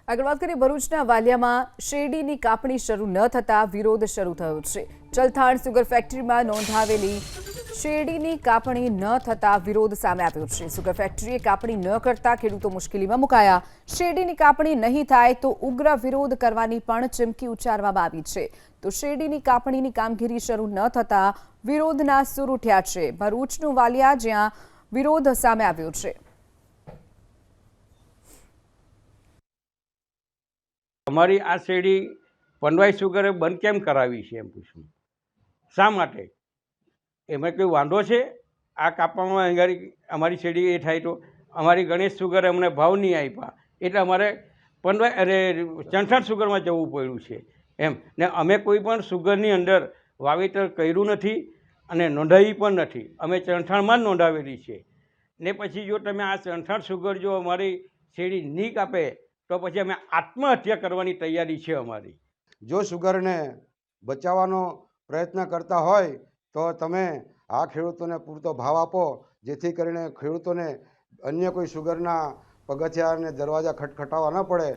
આગળ વાત કરીએ ભરૂચના વાલિયામાં શેરડીની કાપણી શરૂ ન થતાં વિરોધ શરૂ થયો છે। ચલથાણ સુગર ફેક્ટરીમાં નોંધાવેલી શેરડીની કાપણી ન થતાં વિરોધ સામે આવ્યો છે। સુગર ફેક્ટરીએ કાપણી ન કરતા ખેડૂતો મુશ્કેલીમાં મુકાયા। શેરડીની કાપણી નહીં થાય તો ઉગ્ર વિરોધ કરવાની પણ ચીમકી ઉચ્ચારવામાં આવી છે। તો શેરડીની કાપણીની કામગીરી શરૂ ન થતાં વિરોધના સૂર ઉઠ્યા છે। ભરૂચનું વાલિયા જ્યાં વિરોધ સામે આવ્યો છે। અમારી આ શેરડી પનવાઈ સુગરે બંધ કેમ કરાવી છે એમ પૂછું, શા માટે? એમાં કોઈ વાંધો છે? આ કાપવામાં અમારી શેરડી એ થાય તો અમારી ગણેશ સુગરે અમને ભાવ નહીં આપ્યા એટલે અમારે ચણસાડ સુગરમાં જવું પડ્યું છે એમ ને અમે કોઈ પણ સુગરની અંદર વાવેતર કર્યું નથી અને નોંધાવી પણ નથી। અમે ચણસાડમાં જ નોંધાવેલી છે ને પછી જો તમે આ ચણસાડ સુગર જો અમારી શેરડી નહીં કાપે તો પછી અમે આત્મહત્યા કરવાની તૈયારી છે અમારી। જો સુગરને બચાવવાનો પ્રયત્ન કરતા હોય તો તમે આ ખેડૂતોને પૂરતો ભાવ આપો, જેથી કરીને ખેડૂતોને અન્ય કોઈ સુગરના પગથિયા અને દરવાજા ખટખટાવવા ન પડે।